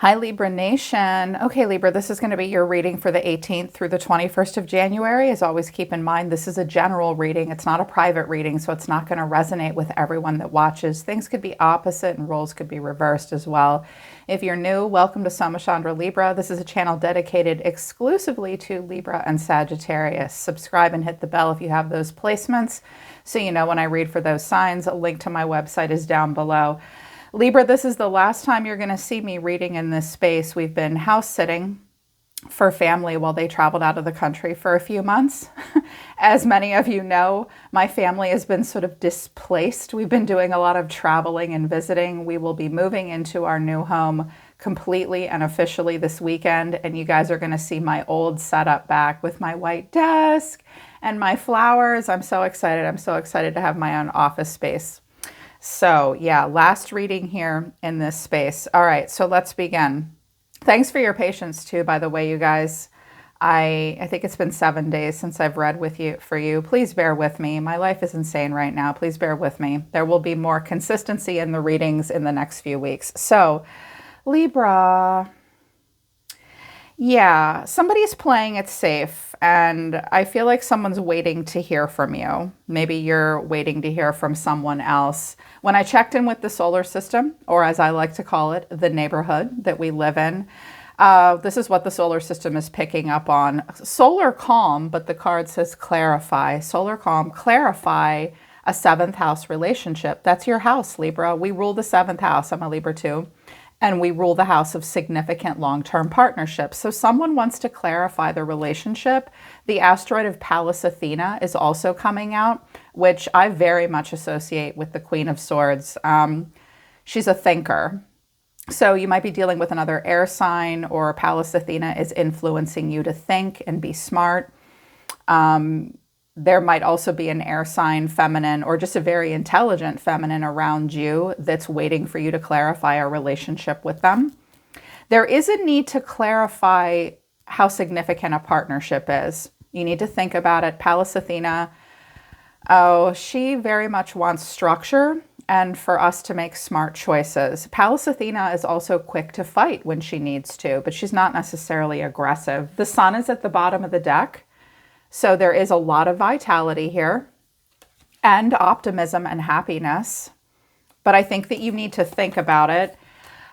Hi, Libra Nation. Okay, Libra, this is going to be your reading for the 18th through the 21st of January. As always, keep in mind, this is a general reading. It's not a private reading, so it's not going to resonate with everyone that watches. Things could be opposite and roles could be reversed as well. If you're new, welcome to Soma Chandra Libra. This is a channel dedicated exclusively to Libra and Sagittarius. Subscribe and hit the bell if you have those placements so you know when I read for those signs. A link to my website is down below. Libra, this is the last time you're going to see me reading in this space. We've been house sitting for family while they traveled out of the country for a few months. As many of you know, my family has been sort of displaced. We've been doing a lot of traveling and visiting. We will be moving into our new home completely and officially this weekend, and you guys are going to see my old setup back with my white desk and my flowers. I'm so excited. I'm so excited to have my own office space. So yeah, last reading here in this space. All right, so let's begin. Thanks for your patience too, by the way, you guys. I think it's been 7 days since I've read for you. Please bear with me. My life is insane right now. Please bear with me. There will be more consistency in the readings in the next few weeks. So Libra, yeah, somebody's playing it safe, and I feel like someone's waiting to hear from you. Maybe you're waiting to hear from someone else. When I checked in with the solar system, or as I like to call it, the neighborhood that we live in, this is what the solar system is picking up on. Solar calm, but the card says clarify. Solar calm, clarify a seventh house relationship. That's your house, Libra. We rule the seventh house. I'm a Libra too. And we rule the house of significant long-term partnerships. So someone wants to clarify the relationship. The asteroid of Pallas Athena is also coming out, which I very much associate with the Queen of Swords. She's a thinker. So you might be dealing with another air sign, or Pallas Athena is influencing you to think and be smart. There might also be an air sign feminine, or just a very intelligent feminine around you that's waiting for you to clarify a relationship with them. There is a need to clarify how significant a partnership is. You need to think about it. Pallas Athena, oh, she very much wants structure and for us to make smart choices. Pallas Athena is also quick to fight when she needs to, but she's not necessarily aggressive. The sun is at the bottom of the deck. So there is a lot of vitality here and optimism and happiness, but I think that you need to think about it.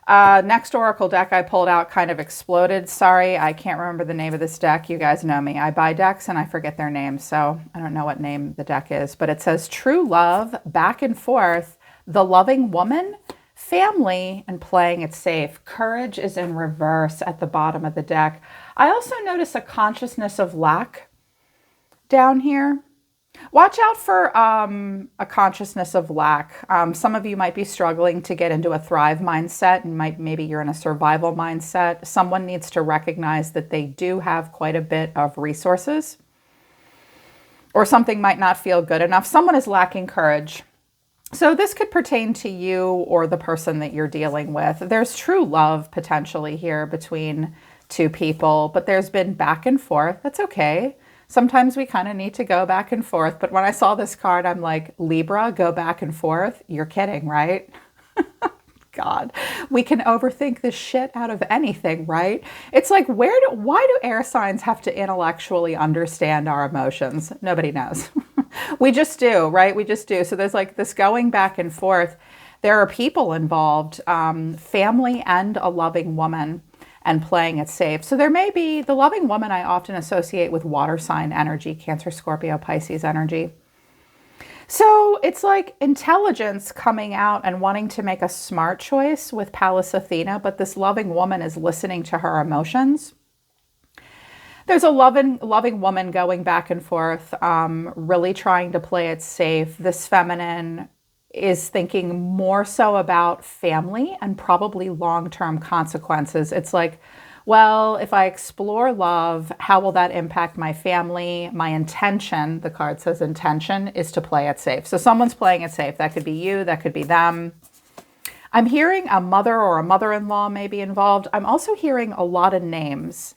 Next oracle deck I pulled out kind of exploded. Sorry, I can't remember the name of this deck. You guys know me. I buy decks and I forget their names, so I don't know what name the deck is, but it says true love, back and forth, the loving woman, family, and playing it safe. Courage is in reverse at the bottom of the deck. I also notice a consciousness of lack down here. Watch out for a consciousness of lack. Some of you might be struggling to get into a thrive mindset, and maybe you're in a survival mindset. Someone needs to recognize that they do have quite a bit of resources, or something might not feel good enough. Someone is lacking courage. So this could pertain to you or the person that you're dealing with. There's true love potentially here between two people, but there's been back and forth. That's okay. Sometimes we kind of need to go back and forth. But when I saw this card, I'm like, Libra, go back and forth? You're kidding, right? God, we can overthink the shit out of anything, right? It's like, why do air signs have to intellectually understand our emotions? Nobody knows. We just do, right? We just do. So there's like this going back and forth. There are people involved, family and a loving woman, and playing it safe. So there may be the loving woman I often associate with water sign energy, Cancer, Scorpio, Pisces energy. So it's like intelligence coming out and wanting to make a smart choice with Pallas Athena, but this loving woman is listening to her emotions. There's a loving woman going back and forth, really trying to play it safe. This feminine is thinking more so about family and probably long-term consequences. It's like, well, if I explore love, how will that impact my family? My intention, the card says intention, is to play it safe. So someone's playing it safe. That could be you, that could be them. I'm hearing a mother or a mother-in-law may be involved. I'm also hearing a lot of names.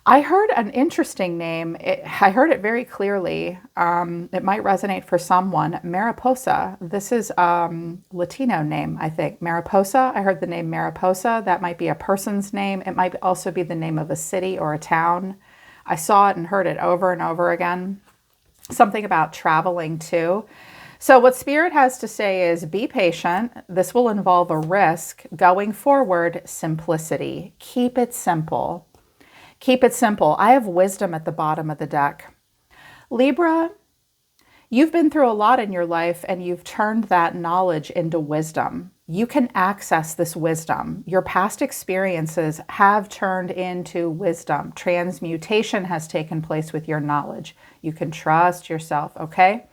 I heard an interesting name. I heard it very clearly. It might resonate for someone. Mariposa. This is Latino name, I think. Mariposa. I heard the name Mariposa. That might be a person's name. It might also be the name of a city or a town. I saw it and heard it over and over again. Something about traveling too. So what Spirit has to say is be patient. This will involve a risk. Going forward, simplicity. Keep it simple. Keep it simple. I have wisdom at the bottom of the deck. Libra, you've been through a lot in your life and you've turned that knowledge into wisdom. You can access this wisdom. Your past experiences have turned into wisdom. Transmutation has taken place with your knowledge. You can trust yourself, okay?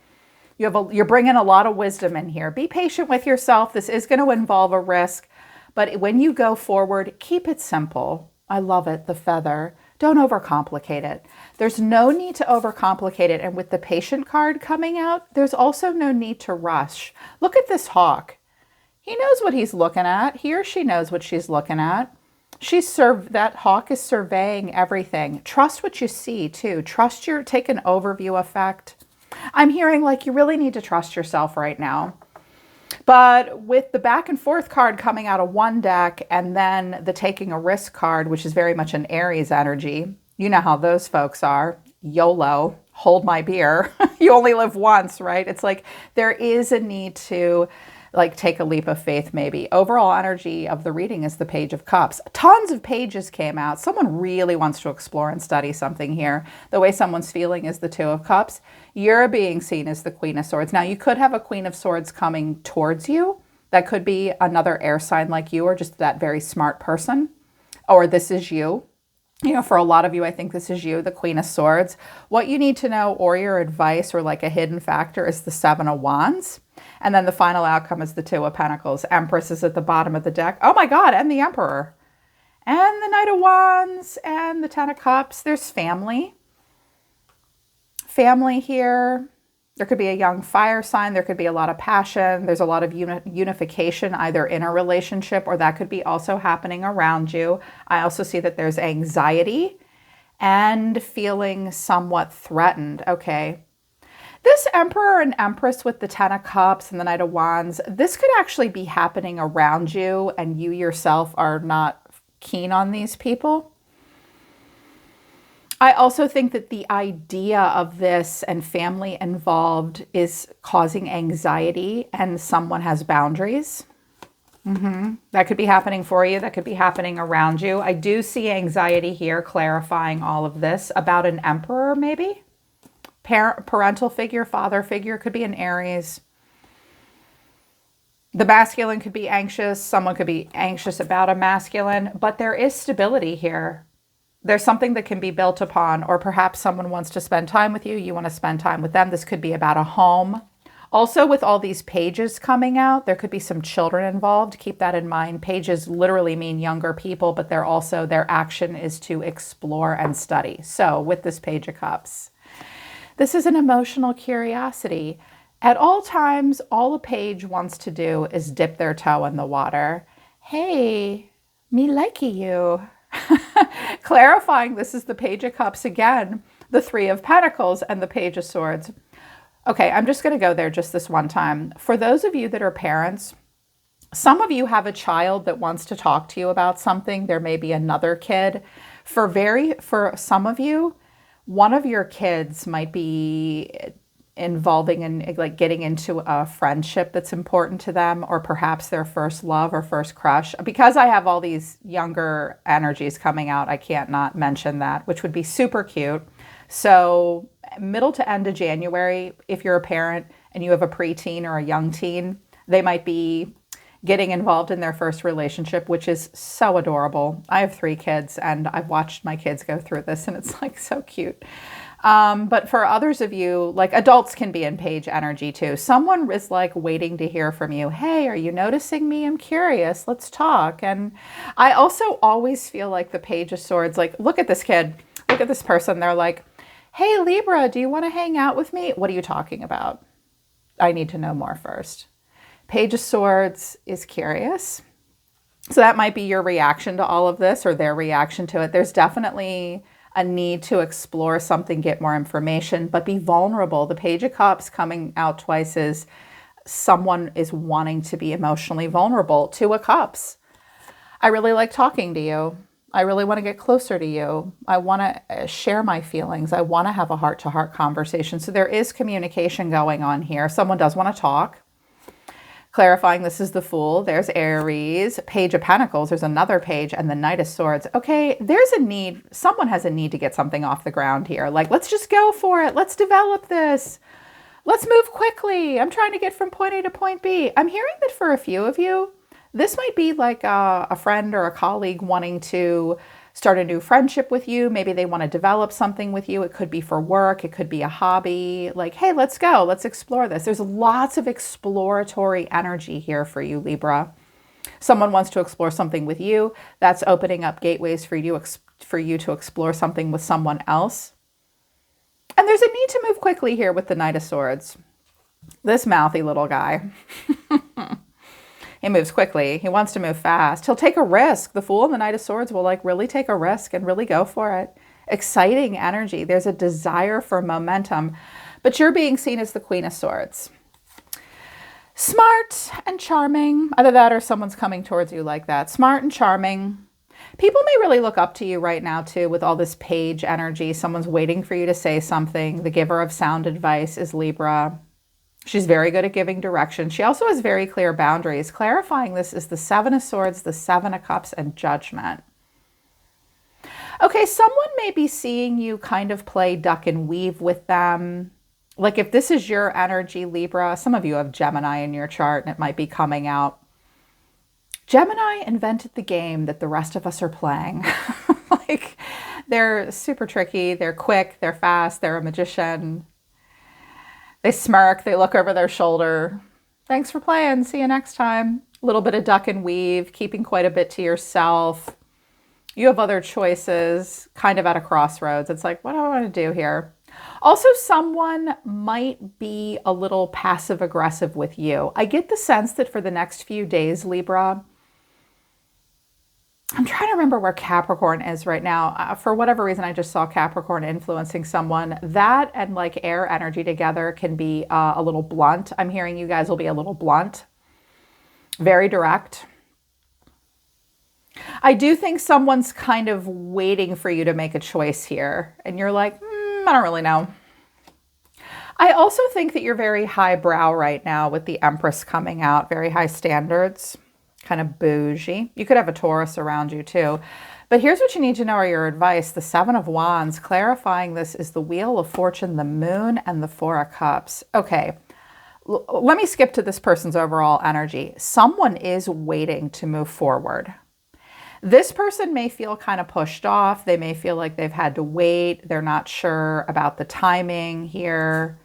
You're bringing a lot of wisdom in here. Be patient with yourself. This is going to involve a risk, but when you go forward, keep it simple. I love it, the feather. Don't overcomplicate it. There's no need to overcomplicate it. And with the patient card coming out, there's also no need to rush. Look at this hawk. He knows what he's looking at. He or she knows what she's looking at. That hawk is surveying everything. Trust what you see too. Take an overview effect. I'm hearing like you really need to trust yourself right now. But with the back and forth card coming out of one deck and then the taking a risk card, which is very much an Aries energy, you know how those folks are. YOLO, hold my beer. You only live once, right? It's like there is a need to like take a leap of faith maybe. Overall energy of the reading is the Page of Cups. Tons of pages came out. Someone really wants to explore and study something here. The way someone's feeling is the Two of Cups. You're being seen as the Queen of Swords. Now you could have a Queen of Swords coming towards you. That could be another air sign like you or just that very smart person. Or this is you. You know, for a lot of you, I think this is you, the Queen of Swords. What you need to know or your advice or like a hidden factor is the Seven of Wands. And then the final outcome is the Two of Pentacles. Empress is at the bottom of the deck. Oh my God, and the Emperor. And the Knight of Wands and the Ten of Cups. There's family. Family here. There could be a young fire sign. There could be a lot of passion. There's a lot of unification either in a relationship or that could be also happening around you. I also see that there's anxiety and feeling somewhat threatened. Okay. This Emperor and Empress with the Ten of Cups and the Knight of Wands, this could actually be happening around you and you yourself are not keen on these people. I also think that the idea of this and family involved is causing anxiety and someone has boundaries. That could be happening for you. That could be happening around you. I do see anxiety here clarifying all of this about an Emperor maybe. Parental figure, father figure, could be an Aries. The masculine could be anxious. Someone could be anxious about a masculine, but there is stability here. There's something that can be built upon, or perhaps someone wants to spend time with you. You want to spend time with them. This could be about a home. Also, with all these pages coming out, there could be some children involved. Keep that in mind. Pages literally mean younger people, but they're also, their action is to explore and study. So with this Page of Cups, this is an emotional curiosity. At all times, all a page wants to do is dip their toe in the water. Hey, me likey you. Clarifying, this is the Page of Cups again, the Three of Pentacles and the Page of Swords. Okay, I'm just going to go there just this one time. For those of you that are parents, some of you have a child that wants to talk to you about something. There may be another kid. For some of you, one of your kids might be involving in like getting into a friendship that's important to them, or perhaps their first love or first crush. Because I have all these younger energies coming out, I can't not mention that, which would be super cute. So middle to end of January, if you're a parent and you have a preteen or a young teen, they might be getting involved in their first relationship, which is so adorable. I have 3 kids and I've watched my kids go through this and it's like so cute. But for others of you, like adults can be in page energy too. Someone is like waiting to hear from you. Hey, are you noticing me? I'm curious. Let's talk. And I also always feel like the Page of Swords, like, look at this kid, look at this person. They're like, hey, Libra, do you want to hang out with me? What are you talking about? I need to know more first. Page of Swords is curious. So that might be your reaction to all of this or their reaction to it. There's definitely a need to explore something, get more information, but be vulnerable. The Page of Cups coming out twice is someone is wanting to be emotionally vulnerable. Two of Cups. I really like talking to you. I really want to get closer to you. I want to share my feelings. I want to have a heart-to-heart conversation. So there is communication going on here. Someone does want to talk. Clarifying, this is the Fool. There's Aries. Page of Pentacles. There's another page. And the Knight of Swords. Okay, there's a need. Someone has a need to get something off the ground here. Like, let's just go for it. Let's develop this. Let's move quickly. I'm trying to get from point A to point B. I'm hearing that for a few of you, this might be like a friend or a colleague wanting to start a new friendship with you. Maybe they want to develop something with you. It could be for work. It could be a hobby. Like, hey, let's go. Let's explore this. There's lots of exploratory energy here for you, Libra. Someone wants to explore something with you. That's opening up gateways for you to explore something with someone else. And there's a need to move quickly here with the Knight of Swords. This mouthy little guy. He moves quickly. He wants to move fast. He'll take a risk. The Fool and the Knight of Swords will like really take a risk and really go for it. Exciting energy. There's a desire for momentum, but you're being seen as the Queen of Swords. Smart and charming. Either that or someone's coming towards you like that. Smart and charming. People may really look up to you right now too with all this page energy. Someone's waiting for you to say something. The giver of sound advice is Libra. She's very good at giving direction. She also has very clear boundaries. Clarifying, this is the Seven of Swords, the Seven of Cups, and Judgment. Okay, someone may be seeing you kind of play duck and weave with them. Like if this is your energy, Libra, some of you have Gemini in your chart and it might be coming out. Gemini invented the game that the rest of us are playing. Like they're super tricky, they're quick, they're fast, they're a magician. They smirk, they look over their shoulder. Thanks for playing, see you next time. A little bit of duck and weave, keeping quite a bit to yourself. You have other choices, kind of at a crossroads. It's like, what do I want to do here? Also, someone might be a little passive aggressive with you. I get the sense that for the next few days, Libra, I'm trying to remember where Capricorn is right now. For whatever reason, I just saw Capricorn influencing someone. That and like air energy together can be a little blunt. I'm hearing you guys will be a little blunt, very direct. I do think someone's kind of waiting for you to make a choice here. And you're like, I don't really know. I also think that you're very highbrow right now with the Empress coming out, very high standards. Kind of bougie. You could have a Taurus around you too. But here's what you need to know are your advice. The Seven of Wands, clarifying this is the Wheel of Fortune, the Moon, and the Four of Cups. Okay, let me skip to this person's overall energy. Someone is waiting to move forward. This person may feel kind of pushed off. They may feel like they've had to wait. They're not sure about the timing here.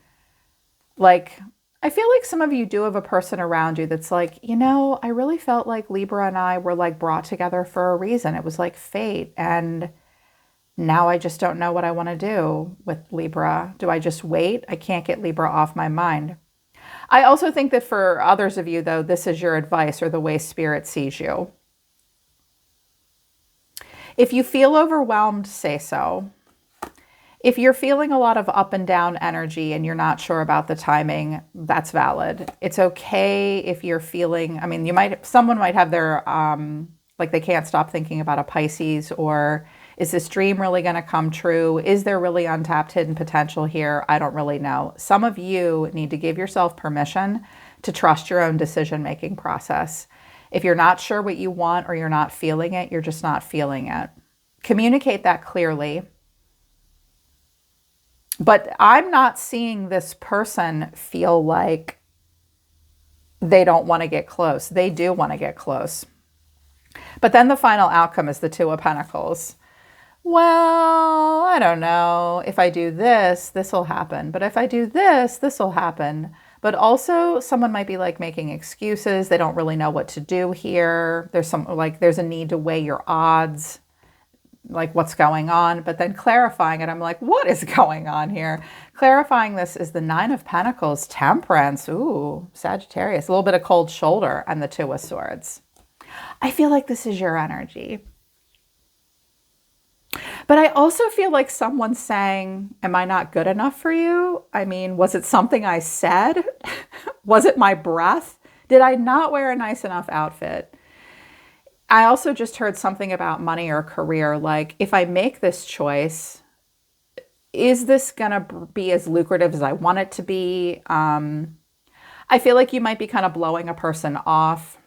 Like, I feel like some of you do have a person around you that's like, you know, I really felt like Libra and I were like brought together for a reason. It was like fate. And now I just don't know what I want to do with Libra. Do I just wait? I can't get Libra off my mind. I also think that for others of you, though, this is your advice or the way Spirit sees you. If you feel overwhelmed, say so. If you're feeling a lot of up and down energy and you're not sure about the timing, that's valid. It's okay if you're feeling, I mean, someone might have their, like they can't stop thinking about a Pisces, or is this dream really going to come true? Is there really untapped hidden potential here? I don't really know. Some of you need to give yourself permission to trust your own decision-making process. If you're not sure what you want or you're not feeling it, you're just not feeling it. Communicate that clearly. But I'm not seeing this person feel like they don't want to get close. They do want to get close. But then the final outcome is the Two of Pentacles. Well, I don't know. If I do this, this will happen. But if I do this, this will happen. But also someone might be like making excuses. They don't really know what to do here. There's a need to weigh your odds. Like what's going on, but then clarifying it, I'm like, what is going on here? Clarifying this is the Nine of Pentacles, Temperance, ooh, Sagittarius, a little bit of cold shoulder, and the Two of Swords. I feel like this is your energy. But I also feel like someone's saying, am I not good enough for you? I mean, was it something I said? Was it my breath? Did I not wear a nice enough outfit? I also just heard something about money or career. Like, if I make this choice, is this going to be as lucrative as I want it to be? I feel like you might be kind of blowing a person off.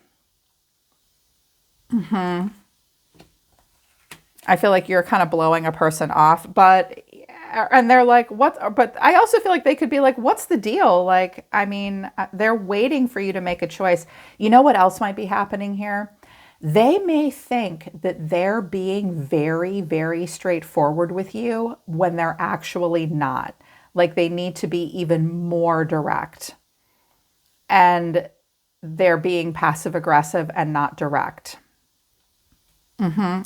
I feel like you're kind of blowing a person off, and they're like, what? But I also feel like they could be like, what's the deal? Like, I mean, they're waiting for you to make a choice. You know what else might be happening here? They may think that they're being very, very straightforward with you when they're actually not. Like, they need to be even more direct. And they're being passive aggressive and not direct.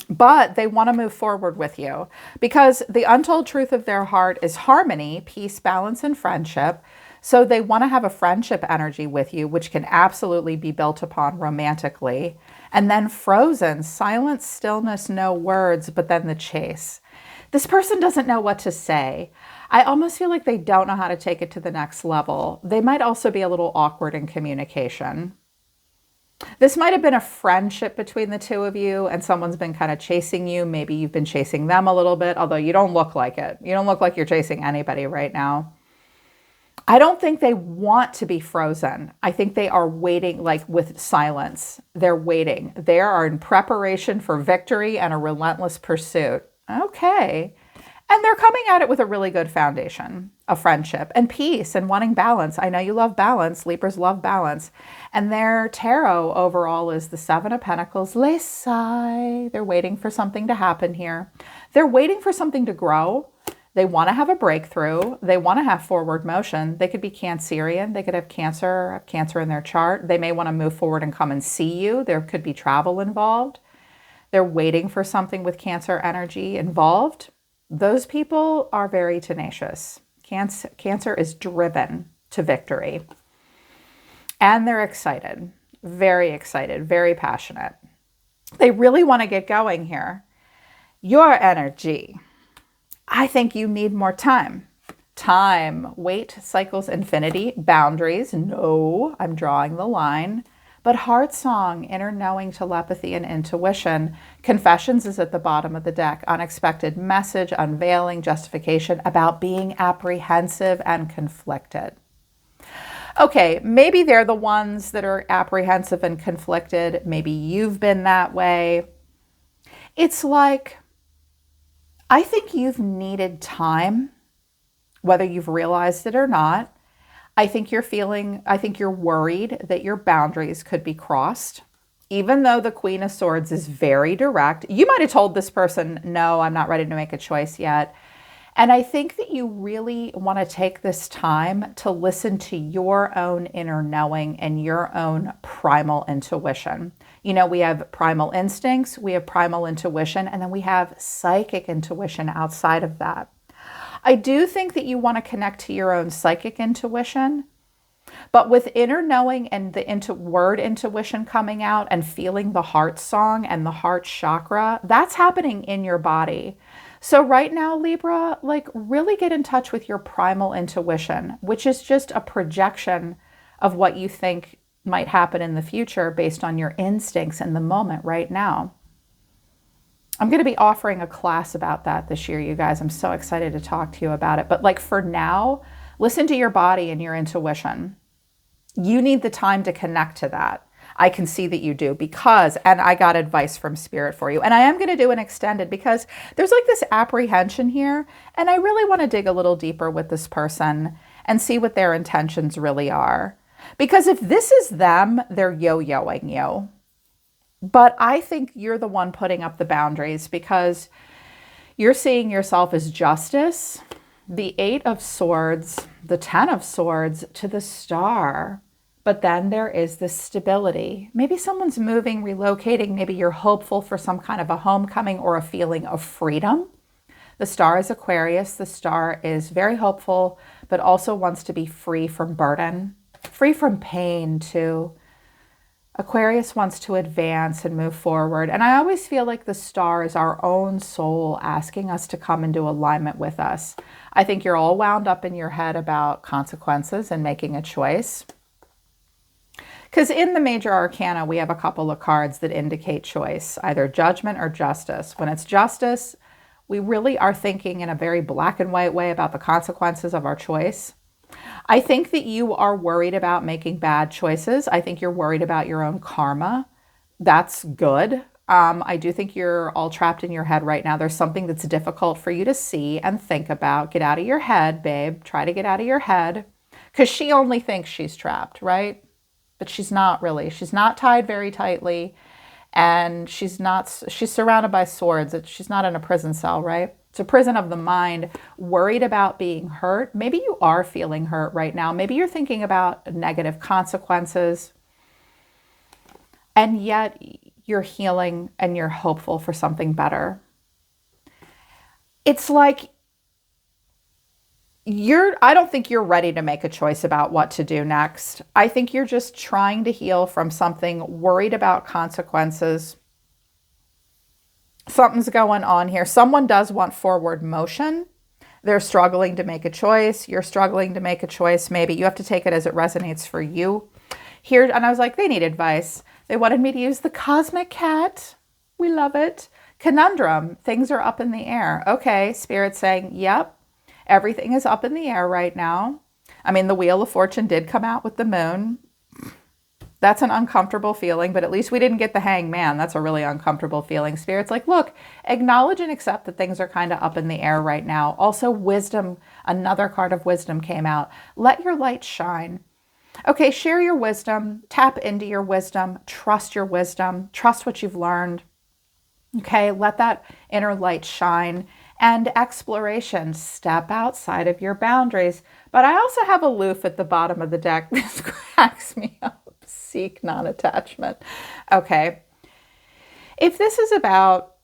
But they want to move forward with you because the untold truth of their heart is harmony, peace, balance, and friendship. So they want to have a friendship energy with you, which can absolutely be built upon romantically. And then frozen, silence, stillness, no words, but then the chase. This person doesn't know what to say. I almost feel like they don't know how to take it to the next level. They might also be a little awkward in communication. This might have been a friendship between the two of you and someone's been kind of chasing you. Maybe you've been chasing them a little bit, although you don't look like it. You don't look like you're chasing anybody right now. I don't think they want to be frozen. I think they are waiting, like with silence. They're waiting. They are in preparation for victory and a relentless pursuit. Okay. And they're coming at it with a really good foundation of friendship and peace and wanting balance. I know you love balance. Libras love balance. And their tarot overall is the Seven of Pentacles. Les Sai. They're waiting for something to happen here. They're waiting for something to grow. They want to have a breakthrough. They want to have forward motion. They could be Cancerian. They could have Cancer in their chart. They may want to move forward and come and see you. There could be travel involved. They're waiting for something with Cancer energy involved. Those people are very tenacious. Cancer is driven to victory. And they're excited, very passionate. They really want to get going here. Your energy. I think you need more time. Time, wait, cycles, infinity, boundaries. No, I'm drawing the line. But heart song, inner knowing, telepathy, and intuition. Confessions is at the bottom of the deck. Unexpected message, unveiling, justification about being apprehensive and conflicted. Okay, maybe they're the ones that are apprehensive and conflicted. Maybe you've been that way. It's like, I think you've needed time, whether you've realized it or not. I think you're worried that your boundaries could be crossed. Even though the Queen of Swords is very direct, you might have told this person, no, I'm not ready to make a choice yet. And I think that you really want to take this time to listen to your own inner knowing and your own primal intuition. You know, we have primal instincts, we have primal intuition, and then we have psychic intuition outside of that. I do think that you want to connect to your own psychic intuition, but with inner knowing and the word intuition coming out and feeling the heart song and the heart chakra, that's happening in your body. So right now, Libra, like really get in touch with your primal intuition, which is just a projection of what you think might happen in the future based on your instincts in the moment right now. I'm going to be offering a class about that this year, you guys. I'm so excited to talk to you about it. But like for now, listen to your body and your intuition. You need the time to connect to that. I can see that you do and I got advice from Spirit for you. And I am going to do an extended because there's like this apprehension here. And I really want to dig a little deeper with this person and see what their intentions really are. Because if this is them, they're yo-yoing you. But I think you're the one putting up the boundaries because you're seeing yourself as justice, the 8 of Swords, the 10 of Swords to the Star. But then there is this stability. Maybe someone's moving, relocating. Maybe you're hopeful for some kind of a homecoming or a feeling of freedom. The Star is Aquarius. The Star is very hopeful, but also wants to be free from burden, free from pain too. Aquarius wants to advance and move forward. And I always feel like the star is our own soul asking us to come into alignment with us. I think you're all wound up in your head about consequences and making a choice. Because in the major arcana, we have a couple of cards that indicate choice, either judgment or justice. When it's justice, we really are thinking in a very black and white way about the consequences of our choice. I think that you are worried about making bad choices. I think you're worried about your own karma. That's good. I do think you're all trapped in your head right now. There's something that's difficult for you to see and think about. Get out of your head, babe. Try to get out of your head. Because she only thinks she's trapped, right? But she's not really. She's not tied very tightly. And she's surrounded by swords. She's not in a prison cell, right? It's a prison of the mind, worried about being hurt. Maybe you are feeling hurt right now. Maybe you're thinking about negative consequences. And yet you're healing and you're hopeful for something better. It's like I don't think you're ready to make a choice about what to do next. I think you're just trying to heal from something, worried about consequences. Something's going on here. Someone does want forward motion. They're struggling to make a choice. You're struggling to make a choice. Maybe you have to take it as it resonates for you. Here, and I was like, they need advice. They wanted me to use the cosmic cat. We love it. Conundrum. Things are up in the air. Okay, Spirit saying, yep, everything is up in the air right now. I mean, the Wheel of Fortune did come out with the moon. That's an uncomfortable feeling, but at least we didn't get the hangman. That's a really uncomfortable feeling. Spirit's like, look, acknowledge and accept that things are kind of up in the air right now. Also, wisdom, another card of wisdom came out. Let your light shine. Okay, share your wisdom, tap into your wisdom, trust what you've learned. Okay, let that inner light shine. And exploration, step outside of your boundaries. But I also have aloof at the bottom of the deck. This cracks me up. Seek non-attachment. Okay. If this is about,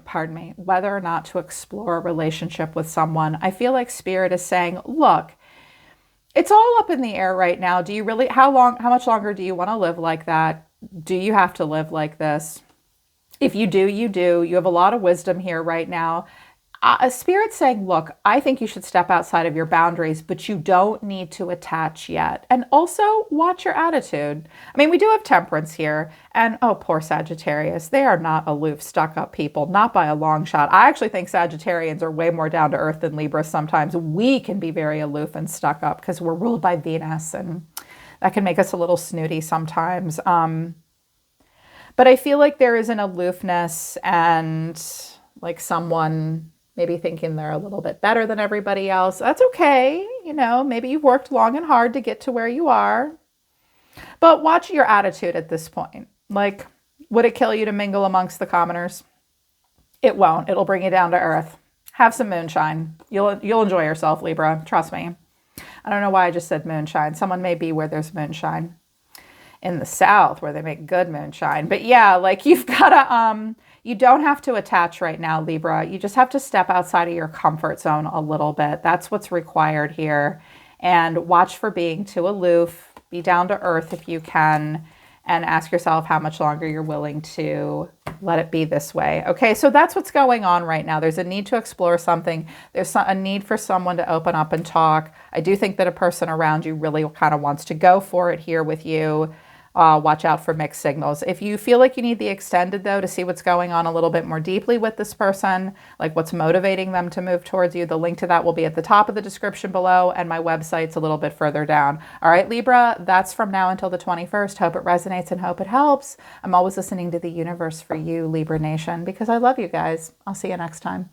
pardon me, whether or not to explore a relationship with someone, I feel like Spirit is saying, look, it's all up in the air right now. Do you really, how much longer do you want to live like that? Do you have to live like this? If you do, you do. You have a lot of wisdom here right now. A Spirit saying, look, I think you should step outside of your boundaries, but you don't need to attach yet. And also watch your attitude. I mean, we do have Temperance here. And oh, poor Sagittarius. They are not aloof, stuck-up people, not by a long shot. I actually think Sagittarians are way more down to earth than Libra sometimes. We can be very aloof and stuck up because we're ruled by Venus, and that can make us a little snooty sometimes. But I feel like there is an aloofness and like someone maybe thinking they're a little bit better than everybody else. That's okay. You know, maybe you've worked long and hard to get to where you are. But watch your attitude at this point. Like, would it kill you to mingle amongst the commoners? It won't. It'll bring you down to earth. Have some moonshine. You'll enjoy yourself, Libra. Trust me. I don't know why I just said moonshine. Someone may be where there's moonshine. In the South, where they make good moonshine. But yeah, like you've got to, you don't have to attach right now, Libra. You just have to step outside of your comfort zone a little bit. That's what's required here. And watch for being too aloof. Be down to earth if you can. And ask yourself how much longer you're willing to let it be this way. Okay, so that's what's going on right now. There's a need to explore something. There's a need for someone to open up and talk. I do think that a person around you really kind of wants to go for it here with you. Watch out for mixed signals. If you feel like you need the extended, though, to see what's going on a little bit more deeply with this person, like what's motivating them to move towards you, the link to that will be at the top of the description below, and my website's a little bit further down. All right, Libra, that's from now until the 21st. Hope it resonates and hope it helps. I'm always listening to the universe for you, Libra Nation, because I love you guys. I'll see you next time.